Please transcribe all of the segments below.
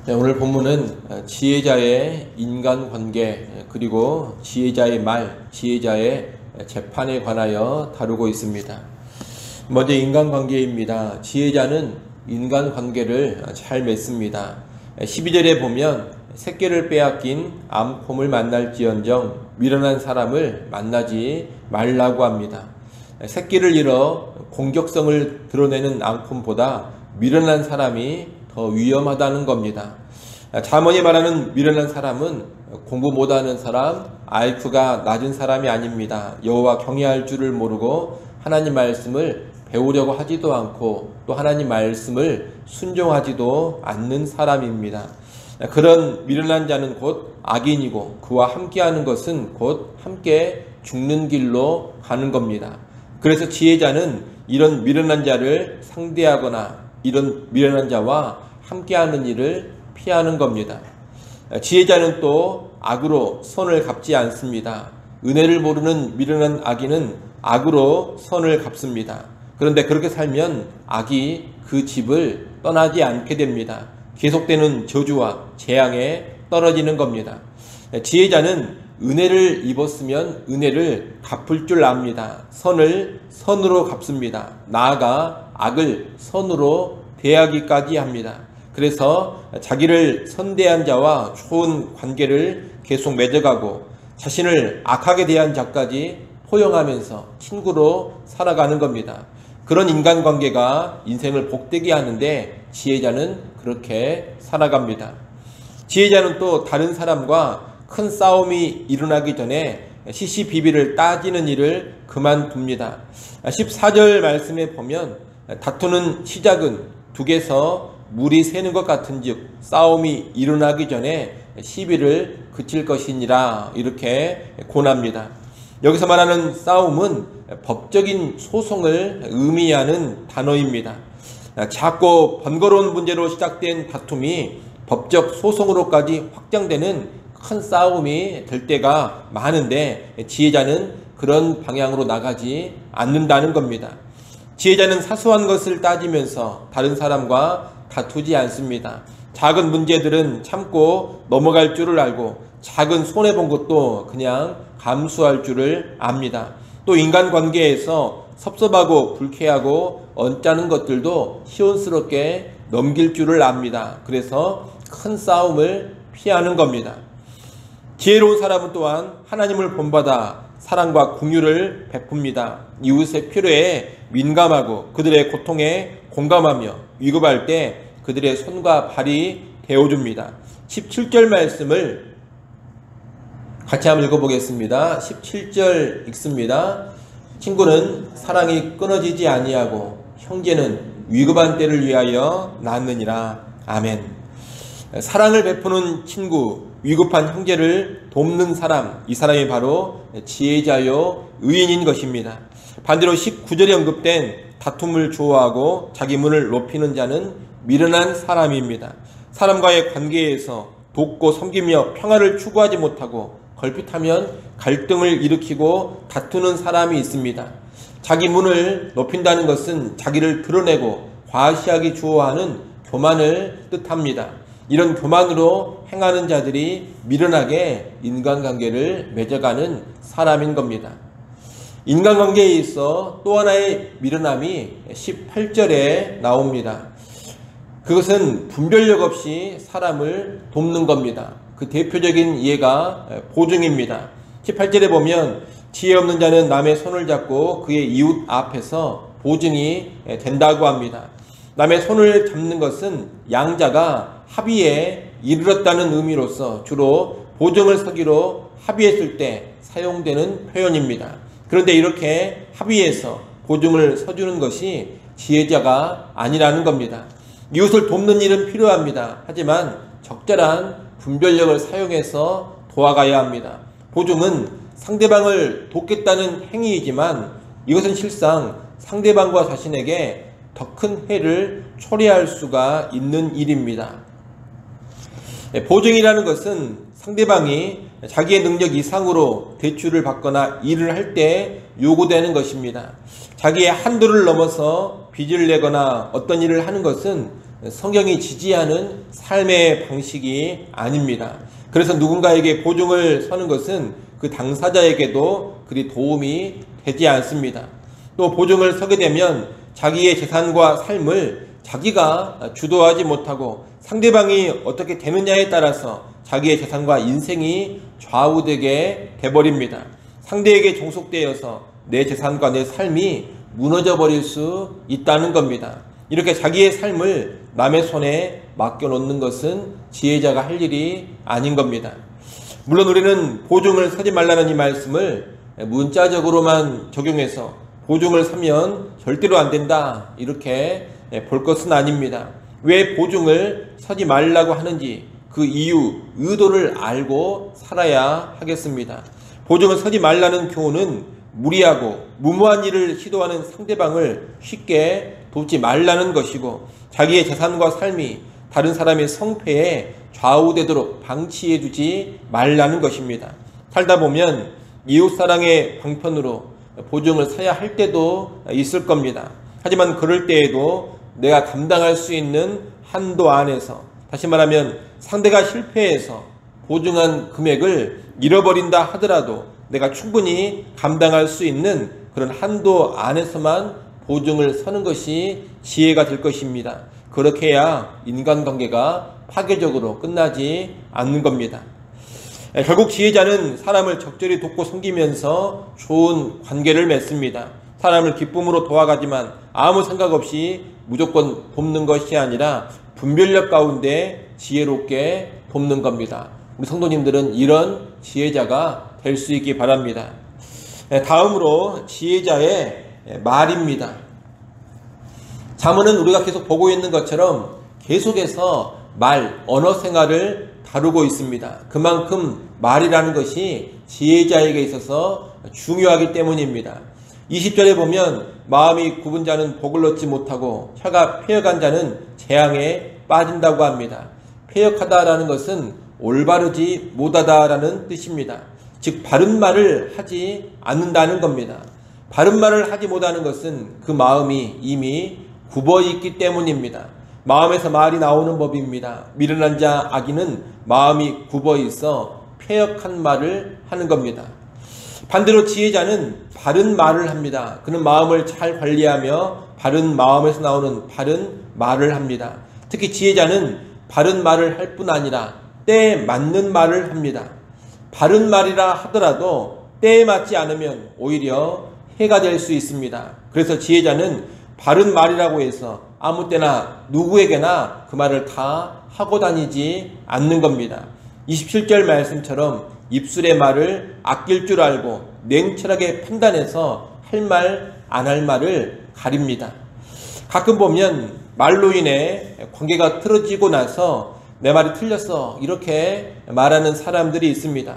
네, 오늘 본문은 지혜자의 인간관계 그리고 지혜자의 말, 지혜자의 재판에 관하여 다루고 있습니다. 먼저 인간관계입니다. 지혜자는 인간관계를 잘 맺습니다. 12절에 보면 새끼를 빼앗긴 암곰을 만날지언정 미련한 사람을 만나지 말라고 합니다. 새끼를 잃어 공격성을 드러내는 암곰보다 미련한 사람이 더 위험하다는 겁니다. 잠언이 말하는 미련한 사람은 공부 못하는 사람, IQ가 낮은 사람이 아닙니다. 여호와 경외할 줄을 모르고 하나님 말씀을 배우려고 하지도 않고 또 하나님 말씀을 순종하지도 않는 사람입니다. 그런 미련한 자는 곧 악인이고 그와 함께하는 것은 곧 함께 죽는 길로 가는 겁니다. 그래서 지혜자는 이런 미련한 자를 상대하거나 이런 미련한 자와 함께하는 일을 피하는 겁니다. 지혜자는 또 악으로 선을 갚지 않습니다. 은혜를 모르는 미련한 악인은 악으로 선을 갚습니다. 그런데 그렇게 살면 악이 그 집을 떠나지 않게 됩니다. 계속되는 저주와 재앙에 떨어지는 겁니다. 지혜자는 은혜를 입었으면 은혜를 갚을 줄 압니다. 선을 선으로 갚습니다. 나아가 악을 선으로 대하기까지 합니다. 그래서 자기를 선대한 자와 좋은 관계를 계속 맺어가고 자신을 악하게 대한 자까지 포용하면서 친구로 살아가는 겁니다. 그런 인간관계가 인생을 복되게 하는데 지혜자는 그렇게 살아갑니다. 지혜자는 또 다른 사람과 큰 싸움이 일어나기 전에 시시비비를 따지는 일을 그만둡니다. 14절 말씀에 보면 다투는 시작은 둑에서 물이 새는 것 같은즉 싸움이 일어나기 전에 시비를 그칠 것이니라 이렇게 권합니다. 여기서 말하는 싸움은 법적인 소송을 의미하는 단어입니다. 작고 번거로운 문제로 시작된 다툼이 법적 소송으로까지 확장되는 큰 싸움이 될 때가 많은데 지혜자는 그런 방향으로 나가지 않는다는 겁니다. 지혜자는 사소한 것을 따지면서 다른 사람과 다투지 않습니다. 작은 문제들은 참고 넘어갈 줄을 알고 작은 손해본 것도 그냥 감수할 줄을 압니다. 또 인간관계에서 섭섭하고 불쾌하고 언짢은 것들도 시원스럽게 넘길 줄을 압니다. 그래서 큰 싸움을 피하는 겁니다. 지혜로운 사람은 또한 하나님을 본받아 사랑과 긍휼을 베풉니다. 이웃의 필요에 민감하고 그들의 고통에 공감하며 위급할 때 그들의 손과 발이 되어줍니다. 17절 말씀을 같이 한번 읽어보겠습니다. 17절 읽습니다. 친구는 사랑이 끊어지지 아니하고 형제는 위급한 때를 위하여 낳느니라. 아멘. 사랑을 베푸는 친구, 위급한 형제를 돕는 사람, 이 사람이 바로 지혜자요 의인인 것입니다. 반대로 19절에 언급된 다툼을 좋아하고 자기 문을 높이는 자는 미련한 사람입니다. 사람과의 관계에서 돕고 섬기며 평화를 추구하지 못하고 걸핏하면 갈등을 일으키고 다투는 사람이 있습니다. 자기 문을 높인다는 것은 자기를 드러내고 과시하기 좋아하는 교만을 뜻합니다. 이런 교만으로 행하는 자들이 미련하게 인간관계를 맺어가는 사람인 겁니다. 인간관계에 있어 또 하나의 미련함이 18절에 나옵니다. 그것은 분별력 없이 사람을 돕는 겁니다. 그 대표적인 예가 보증입니다. 18절에 보면 지혜 없는 자는 남의 손을 잡고 그의 이웃 앞에서 보증이 된다고 합니다. 남의 손을 잡는 것은 양자가 합의에 이르렀다는 의미로서 주로 보증을 서기로 합의했을 때 사용되는 표현입니다. 그런데 이렇게 합의해서 보증을 서주는 것이 지혜자가 아니라는 겁니다. 이웃을 돕는 일은 필요합니다. 하지만 적절한 분별력을 사용해서 도와가야 합니다. 보증은 상대방을 돕겠다는 행위이지만 이것은 실상 상대방과 자신에게 더 큰 해를 초래할 수가 있는 일입니다. 보증이라는 것은 상대방이 자기의 능력 이상으로 대출을 받거나 일을 할 때 요구되는 것입니다. 자기의 한도를 넘어서 빚을 내거나 어떤 일을 하는 것은 성경이 지지하는 삶의 방식이 아닙니다. 그래서 누군가에게 보증을 서는 것은 그 당사자에게도 그리 도움이 되지 않습니다. 또 보증을 서게 되면 자기의 재산과 삶을 자기가 주도하지 못하고 상대방이 어떻게 되느냐에 따라서 자기의 재산과 인생이 좌우되게 돼버립니다. 상대에게 종속되어서 내 재산과 내 삶이 무너져 버릴 수 있다는 겁니다. 이렇게 자기의 삶을 남의 손에 맡겨놓는 것은 지혜자가 할 일이 아닌 겁니다. 물론 우리는 보증을 서지 말라는 이 말씀을 문자적으로만 적용해서 보증을 서면 절대로 안 된다 이렇게 볼 것은 아닙니다. 왜 보증을 서지 말라고 하는지 그 이유, 의도를 알고 살아야 하겠습니다. 보증을 서지 말라는 교훈은 무리하고 무모한 일을 시도하는 상대방을 쉽게 돕지 말라는 것이고 자기의 재산과 삶이 다른 사람의 성패에 좌우되도록 방치해 두지 말라는 것입니다. 살다 보면 이웃사랑의 방편으로 보증을 서야 할 때도 있을 겁니다. 하지만 그럴 때에도 내가 감당할 수 있는 한도 안에서, 다시 말하면 상대가 실패해서 보증한 금액을 잃어버린다 하더라도 내가 충분히 감당할 수 있는 그런 한도 안에서만 보증을 서는 것이 지혜가 될 것입니다. 그렇게 해야 인간관계가 파괴적으로 끝나지 않는 겁니다. 결국 지혜자는 사람을 적절히 돕고 섬기면서 좋은 관계를 맺습니다. 사람을 기쁨으로 도와가지만 아무 생각 없이 무조건 돕는 것이 아니라 분별력 가운데 지혜롭게 돕는 겁니다. 우리 성도님들은 이런 지혜자가 될 수 있기 바랍니다. 다음으로 지혜자의 말입니다. 잠언은 우리가 계속 보고 있는 것처럼 계속해서 언어 생활을 다루고 있습니다. 그만큼 말이라는 것이 지혜자에게 있어서 중요하기 때문입니다. 20절에 보면 마음이 굽은 자는 복을 얻지 못하고 혀가 패역한 자는 재앙에 빠진다고 합니다. 패역하다라는 것은 올바르지 못하다라는 뜻입니다. 즉 바른 말을 하지 않는다는 겁니다. 바른 말을 하지 못하는 것은 그 마음이 이미 굽어 있기 때문입니다. 마음에서 말이 나오는 법입니다. 미련한 자 악인은 마음이 굽어 있어 패역한 말을 하는 겁니다. 반대로 지혜자는 바른 말을 합니다. 그는 마음을 잘 관리하며 바른 마음에서 나오는 바른 말을 합니다. 특히 지혜자는 바른 말을 할 뿐 아니라 때에 맞는 말을 합니다. 바른 말이라 하더라도 때에 맞지 않으면 오히려 해가 될 수 있습니다. 그래서 지혜자는 바른 말이라고 해서 아무 때나 누구에게나 그 말을 다 하고 다니지 않는 겁니다. 27절 말씀처럼 입술의 말을 아낄 줄 알고 냉철하게 판단해서 할 말, 안 할 말을 가립니다. 가끔 보면 말로 인해 관계가 틀어지고 나서 내 말이 틀렸어 이렇게 말하는 사람들이 있습니다.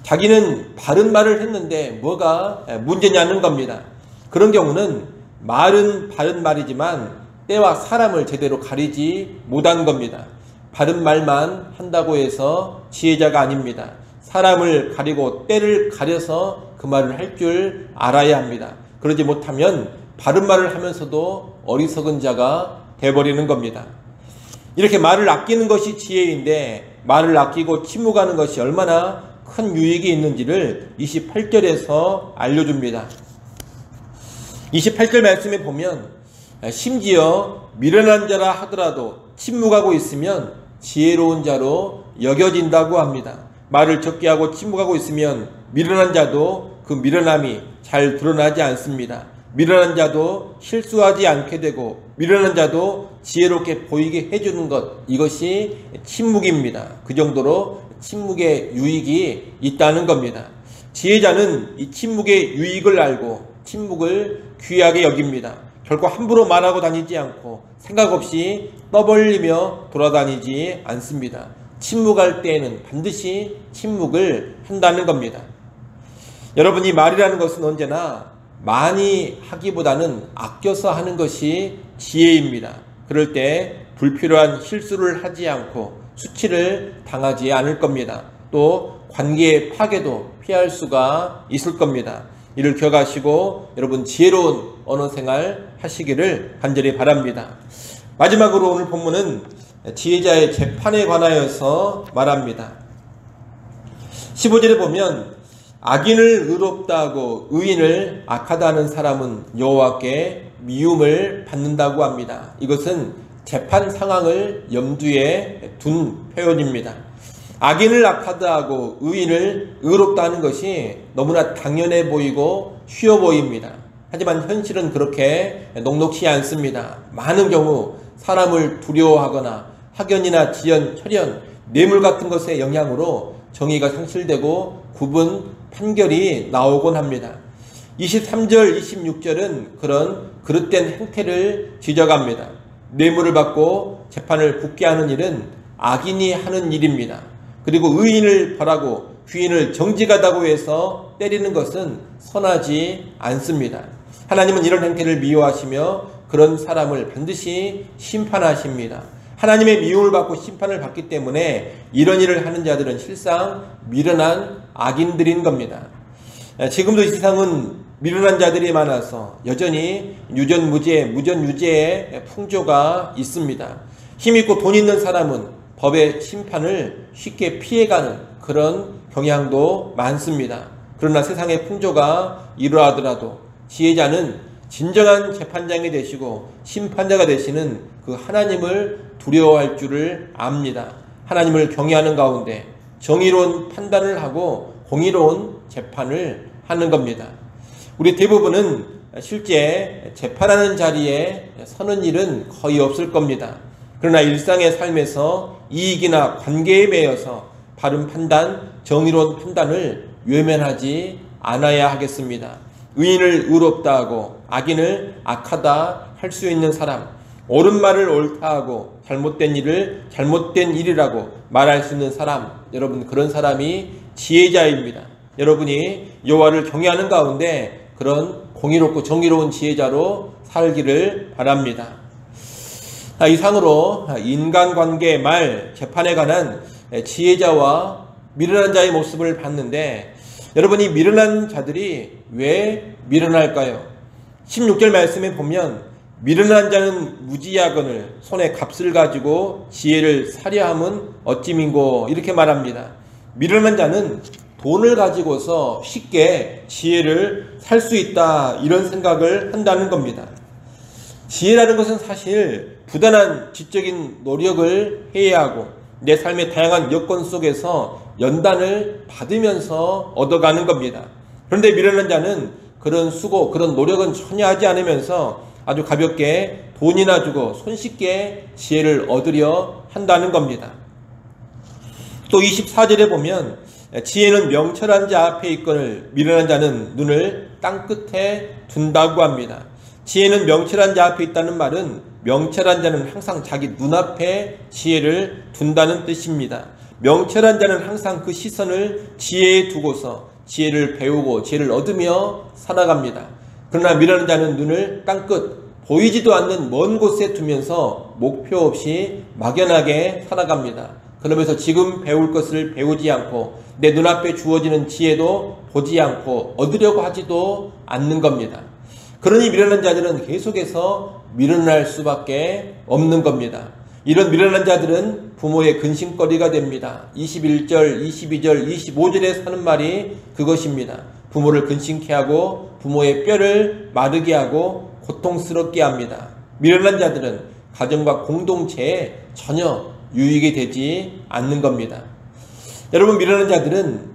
자기는 바른 말을 했는데 뭐가 문제냐는 겁니다. 그런 경우는 말은 바른 말이지만 때와 사람을 제대로 가리지 못한 겁니다. 바른 말만 한다고 해서 지혜자가 아닙니다. 사람을 가리고 때를 가려서 그 말을 할 줄 알아야 합니다. 그러지 못하면 바른 말을 하면서도 어리석은 자가 돼버리는 겁니다. 이렇게 말을 아끼는 것이 지혜인데 말을 아끼고 침묵하는 것이 얼마나 큰 유익이 있는지를 28절에서 알려줍니다. 28절 말씀에 보면 심지어 미련한 자라 하더라도 침묵하고 있으면 지혜로운 자로 여겨진다고 합니다. 말을 적게 하고 침묵하고 있으면 미련한 자도 그 미련함이 잘 드러나지 않습니다. 미련한 자도 실수하지 않게 되고 미련한 자도 지혜롭게 보이게 해주는 것, 이것이 침묵입니다. 그 정도로 침묵의 유익이 있다는 겁니다. 지혜자는 이 침묵의 유익을 알고 침묵을 귀하게 여깁니다. 결코 함부로 말하고 다니지 않고 생각 없이 떠벌리며 돌아다니지 않습니다. 침묵할 때에는 반드시 침묵을 한다는 겁니다. 여러분, 이 말이라는 것은 언제나 많이 하기보다는 아껴서 하는 것이 지혜입니다. 그럴 때 불필요한 실수를 하지 않고 수치를 당하지 않을 겁니다. 또 관계의 파괴도 피할 수가 있을 겁니다. 이를 기억하시고 여러분 지혜로운 언어 생활 하시기를 간절히 바랍니다. 마지막으로 오늘 본문은 지혜자의 재판에 관하여서 말합니다. 15절에 보면 악인을 의롭다 하고 의인을 악하다 하는 사람은 여호와께 미움을 받는다고 합니다. 이것은 재판 상황을 염두에 둔 표현입니다. 악인을 악하다 하고 의인을 의롭다 하는 것이 너무나 당연해 보이고 쉬워 보입니다. 하지만 현실은 그렇게 녹록지 않습니다. 많은 경우 사람을 두려워하거나 학연이나 지연, 혈연, 뇌물 같은 것의 영향으로 정의가 상실되고 구분, 판결이 나오곤 합니다. 23절, 26절은 그런 그릇된 행태를 지적합니다. 뇌물을 받고 재판을 붙게 하는 일은 악인이 하는 일입니다. 그리고 의인을 벌하고 귀인을 정직하다고 해서 때리는 것은 선하지 않습니다. 하나님은 이런 행태를 미워하시며 그런 사람을 반드시 심판하십니다. 하나님의 미움을 받고 심판을 받기 때문에 이런 일을 하는 자들은 실상 미련한 악인들인 겁니다. 지금도 이 세상은 미련한 자들이 많아서 여전히 유전무죄, 무전유죄의 풍조가 있습니다. 힘있고 돈 있는 사람은 법의 심판을 쉽게 피해가는 그런 경향도 많습니다. 그러나 세상의 풍조가 이러하더라도 지혜자는 진정한 재판장이 되시고 심판자가 되시는 그 하나님을 두려워할 줄을 압니다. 하나님을 경외하는 가운데 정의로운 판단을 하고 공의로운 재판을 하는 겁니다. 우리 대부분은 실제 재판하는 자리에 서는 일은 거의 없을 겁니다. 그러나 일상의 삶에서 이익이나 관계에 매여서 바른 판단, 정의로운 판단을 외면하지 않아야 하겠습니다. 의인을 의롭다 하고 악인을 악하다 할 수 있는 사람, 옳은 말을 옳다 하고 잘못된 일을 잘못된 일이라고 말할 수 있는 사람, 여러분 그런 사람이 지혜자입니다. 여러분이 여호와를 경외하는 가운데 그런 공의롭고 정의로운 지혜자로 살기를 바랍니다. 이상으로 인간관계 말 재판에 관한 지혜자와 미련한 자의 모습을 봤는데 여러분이 미련한 자들이 왜 미련할까요? 16절 말씀에 보면 미련한 자는 무지하거늘 손에 값을 가지고 지혜를 사려함은 어찌민고 이렇게 말합니다. 미련한 자는 돈을 가지고서 쉽게 지혜를 살 수 있다 이런 생각을 한다는 겁니다. 지혜라는 것은 사실 부단한 지적인 노력을 해야 하고 내 삶의 다양한 여건 속에서 연단을 받으면서 얻어가는 겁니다. 그런데 미련한 자는 그런 수고, 그런 노력은 전혀 하지 않으면서 아주 가볍게 돈이나 주고 손쉽게 지혜를 얻으려 한다는 겁니다. 또 24절에 보면 지혜는 명철한 자 앞에 있거늘 미련한 자는 눈을 땅끝에 둔다고 합니다. 지혜는 명철한 자 앞에 있다는 말은 명철한 자는 항상 자기 눈앞에 지혜를 둔다는 뜻입니다. 명철한 자는 항상 그 시선을 지혜에 두고서 지혜를 배우고 지혜를 얻으며 살아갑니다. 그러나 미련한 자는 눈을 땅끝 보이지도 않는 먼 곳에 두면서 목표 없이 막연하게 살아갑니다. 그러면서 지금 배울 것을 배우지 않고 내 눈앞에 주어지는 지혜도 보지 않고 얻으려고 하지도 않는 겁니다. 그러니 미련한 자들은 계속해서 미련할 수밖에 없는 겁니다. 이런 미련한 자들은 부모의 근심거리가 됩니다. 21절, 22절, 25절에 사는 말이 그것입니다. 부모를 근심케 하고 부모의 뼈를 마르게 하고 고통스럽게 합니다. 미련한 자들은 가정과 공동체에 전혀 유익이 되지 않는 겁니다. 여러분, 미련한 자들은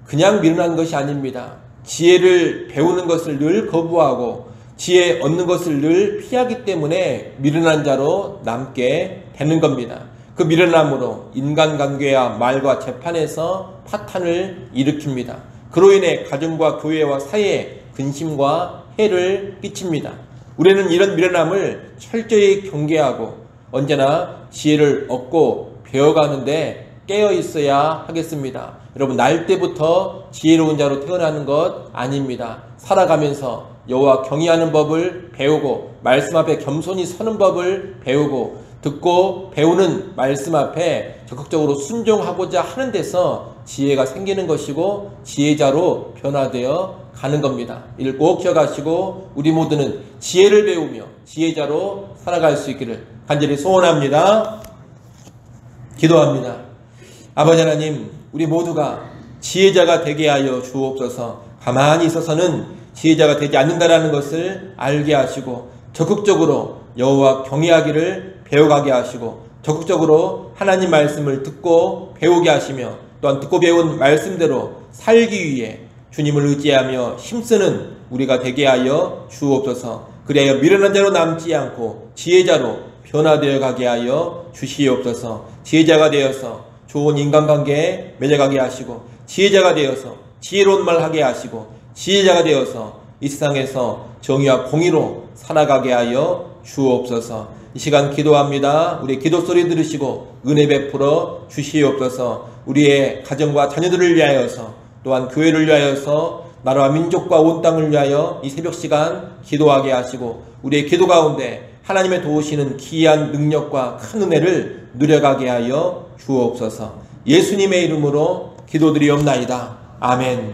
그냥 미련한 것이 아닙니다. 지혜를 배우는 것을 늘 거부하고 지혜 얻는 것을 늘 피하기 때문에 미련한 자로 남게 되는 겁니다. 그 미련함으로 인간관계와 말과 재판에서 파탄을 일으킵니다. 그로 인해 가정과 교회와 사회에 근심과 해를 끼칩니다. 우리는 이런 미련함을 철저히 경계하고 언제나 지혜를 얻고 배워가는데 깨어 있어야 하겠습니다. 여러분, 날 때부터 지혜로운 자로 태어나는 것 아닙니다. 살아가면서 여호와 경외하는 법을 배우고 말씀 앞에 겸손히 서는 법을 배우고 듣고 배우는 말씀 앞에 적극적으로 순종하고자 하는 데서 지혜가 생기는 것이고 지혜자로 변화되어 가는 겁니다. 이를 꼭 기억하시고 우리 모두는 지혜를 배우며 지혜자로 살아갈 수 있기를 간절히 소원합니다. 기도합니다. 아버지 하나님, 우리 모두가 지혜자가 되게 하여 주옵소서. 가만히 있어서는 지혜자가 되지 않는다라는 것을 알게 하시고 적극적으로 여호와 경외하기를 배워가게 하시고 적극적으로 하나님 말씀을 듣고 배우게 하시며 또한 듣고 배운 말씀대로 살기 위해 주님을 의지하며 힘쓰는 우리가 되게 하여 주옵소서. 그래야 미련한 자로 남지 않고 지혜자로 변화되어 가게 하여 주시옵소서. 지혜자가 되어서 좋은 인간관계에 맺어가게 하시고 지혜자가 되어서 지혜로운 말 하게 하시고 지혜자가 되어서 이 세상에서 정의와 공의로 살아가게 하여 주옵소서. 이 시간 기도합니다. 우리의 기도 소리 들으시고 은혜 베풀어 주시옵소서. 우리의 가정과 자녀들을 위하여서 또한 교회를 위하여서 나라와 민족과 온 땅을 위하여 이 새벽 시간 기도하게 하시고 우리의 기도 가운데 하나님의 도우시는 기이한 능력과 큰 은혜를 누려가게 하여 주옵소서. 예수님의 이름으로 기도드리옵나이다. 아멘.